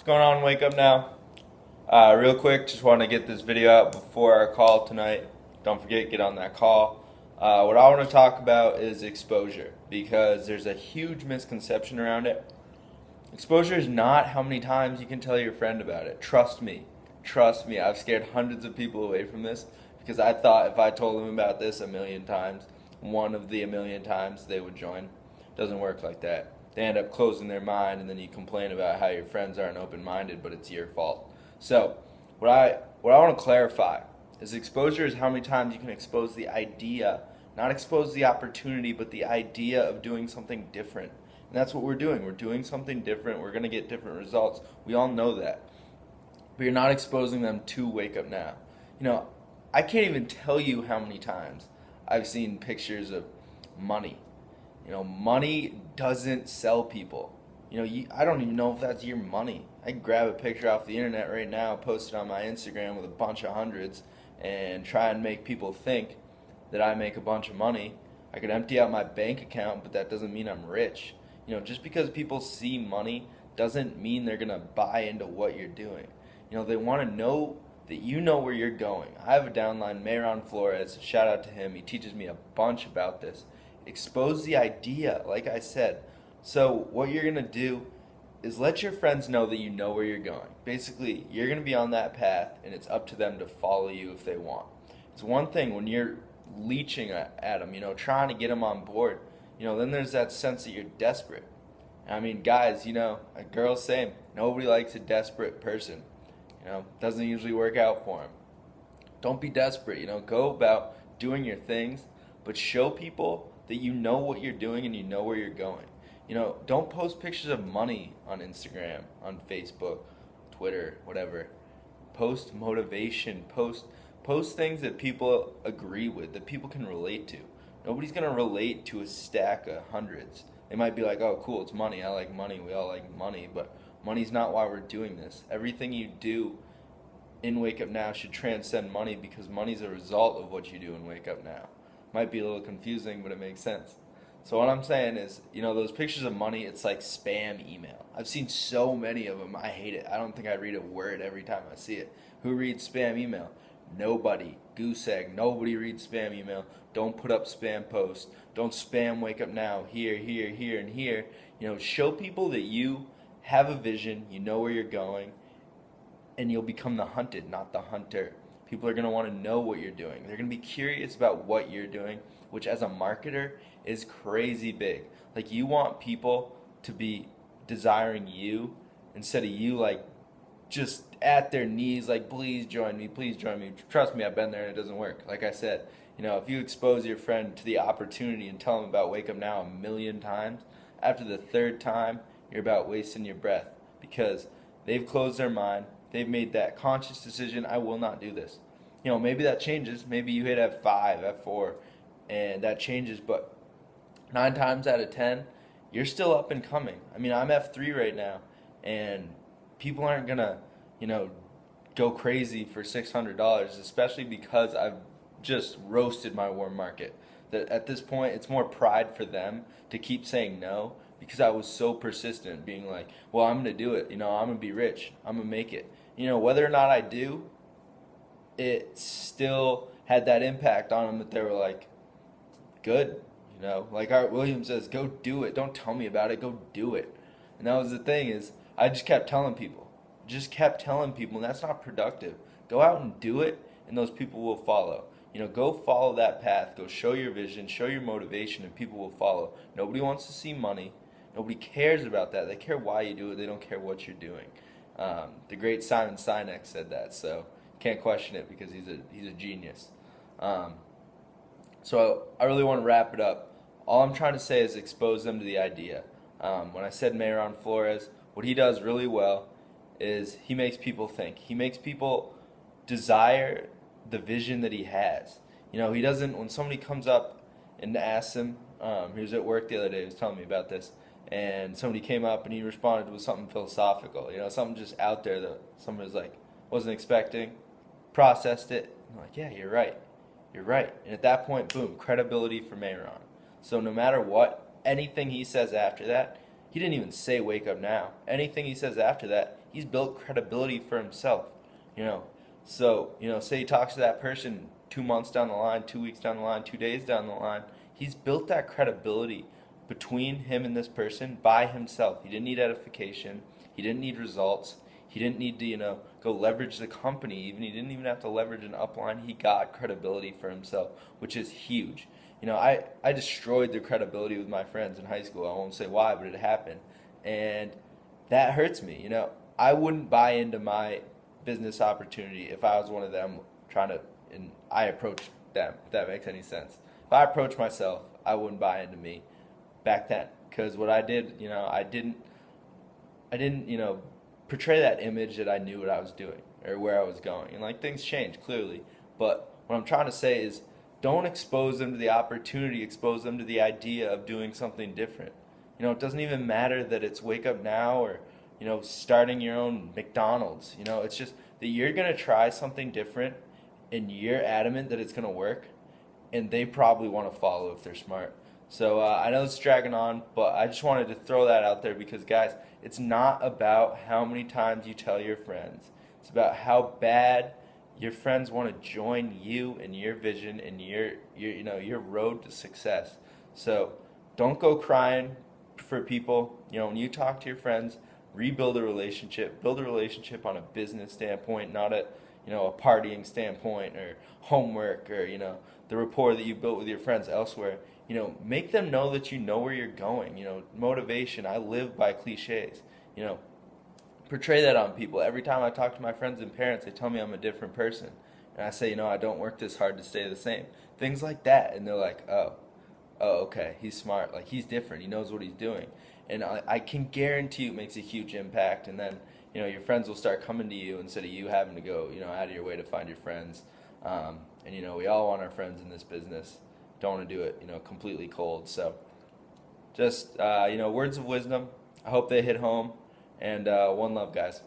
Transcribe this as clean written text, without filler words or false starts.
going on? Wake up now. Real quick, just want to get this video out before our call tonight. Don't forget, get on that call. What I want to talk about is exposure because there's a huge misconception around it. Exposure is not how many times you can tell your friend about it. Trust me. Trust me. I've scared hundreds of people away from this because I thought if I told them about this a million times, one of the a million times they would join. It doesn't work like that. They end up closing their mind, and then you complain about how your friends aren't open-minded, but it's your fault. So, what I want to clarify is exposure is how many times you can expose the idea, not expose the opportunity, but the idea of doing something different. And that's what we're doing. We're doing something different. We're going to get different results. We all know that. But you're not exposing them to wake up now. I can't even tell you how many times I've seen pictures of money. Money doesn't sell people. I don't even know if that's your money. I can grab a picture off the internet right now, post it on my Instagram with a bunch of hundreds, and try and make people think that I make a bunch of money. I could empty out my bank account, but that doesn't mean I'm rich. Just because people see money doesn't mean they're going to buy into what you're doing. They want to know that you know where you're going. I have a downline, Mayron Flores, shout out to him. He teaches me a bunch about this. Expose the idea, like I said. So what you're going to do is let your friends know that you know where you're going. Basically, you're going to be on that path, and it's up to them to follow you if they want. It's one thing when you're leeching at them, trying to get them on board. Then there's that sense that you're desperate. I mean, guys, a girl's same. Nobody likes a desperate person. Doesn't usually work out for them. Don't be desperate. Go about doing your things, but show people that you know what you're doing and you know where you're going. Don't post pictures of money on Instagram, on Facebook, Twitter, whatever. Post motivation, post things that people agree with, that people can relate to. Nobody's going to relate to a stack of hundreds. They might be like, oh, cool, it's money. I like money. We all like money. But money's not why we're doing this. Everything you do in Wake Up Now should transcend money because money's a result of what you do in Wake Up Now. Might be a little confusing, but it makes sense. So what I'm saying is, those pictures of money, it's like spam email. I've seen so many of them. I hate it. I don't think I read a word every time I see it. Who reads spam email? Nobody. Goose egg. Nobody reads spam email. Don't put up spam posts. Don't spam Wake Up Now here, here, here, and here. Show people that you have a vision, you know where you're going, and you'll become the hunted, not the hunter. People are going to want to know what you're doing. They're going to be curious about what you're doing, which as a marketer is crazy big. Like, you want people to be desiring you instead of you like just at their knees like, please join me, please join me. Trust me, I've been there and it doesn't work. Like I said, if you expose your friend to the opportunity and tell them about Wake Up Now a million times, after the third time, you're about wasting your breath because they've closed their mind. They've made that conscious decision, I will not do this. Maybe that changes. Maybe you hit F5, F4, and that changes, but 9 times out of 10, you're still up and coming. I mean, I'm F3 right now, and people aren't going to, go crazy for $600, especially because I've just roasted my warm market. That at this point, it's more pride for them to keep saying no because I was so persistent, being like, well, I'm going to do it. I'm going to be rich. I'm going to make it. Whether or not I do, it still had that impact on them that they were like, good. Like Art Williams says, go do it. Don't tell me about it. Go do it. And that was the thing is I just kept telling people. And that's not productive. Go out and do it, and those people will follow. Go follow that path. Go show your vision, show your motivation, and people will follow. Nobody wants to see money. Nobody cares about that. They care why you do it. They don't care what you're doing. The great Simon Sinek said that, so can't question it because he's a genius. So I really want to wrap it up. All I'm trying to say is expose them to the idea. When I said Mayron Flores, what he does really well is he makes people think. He makes people desire the vision that he has. He doesn't, when somebody comes up and asks him, he was at work the other day, he was telling me about this, and somebody came up and he responded with something philosophical, something just out there that somebody was like, wasn't expecting, processed it, I'm like, yeah, you're right. And at that point, boom, credibility for Mayron. So no matter what, anything he says after that, he didn't even say wake up now. Anything he says after that, he's built credibility for himself, you know. So, say he talks to that person 2 months down the line, 2 weeks down the line, 2 days down the line, he's built that credibility between him and this person by himself. He didn't need edification. He didn't need results. He didn't need to, go leverage the company. He didn't even have to leverage an upline. He got credibility for himself, which is huge. I destroyed the credibility with my friends in high school. I won't say why, but it happened. And that hurts me. I wouldn't buy into my business opportunity if I was one of them and I approached them, if that makes any sense. If I approached myself, I wouldn't buy into me back then. Because what I did, I didn't, portray that image that I knew what I was doing or where I was going. And like things change clearly, but what I'm trying to say is don't expose them to the opportunity, expose them to the idea of doing something different. It doesn't even matter that it's wake up now or, starting your own McDonald's. It's just that you're going to try something different and you're adamant that it's going to work, and they probably want to follow if they're smart. So I know it's dragging on, but I just wanted to throw that out there because, guys, it's not about how many times you tell your friends. It's about how bad your friends want to join you and your vision and your road to success. So don't go crying for people. When you talk to your friends, rebuild a relationship. Build a relationship on a business standpoint, not a partying standpoint or homework or the rapport that you built with your friends elsewhere. Make them know that you know where you're going. Motivation. I live by cliches. Portray that on people. Every time I talk to my friends and parents, they tell me I'm a different person. And I say, I don't work this hard to stay the same. Things like that. And they're like, oh, okay, he's smart. Like, he's different. He knows what he's doing. And I can guarantee you it makes a huge impact. And then, your friends will start coming to you instead of you having to go, out of your way to find your friends. And, we all want our friends in this business. Don't want to do it, completely cold. So just, words of wisdom. I hope they hit home. And one love, guys.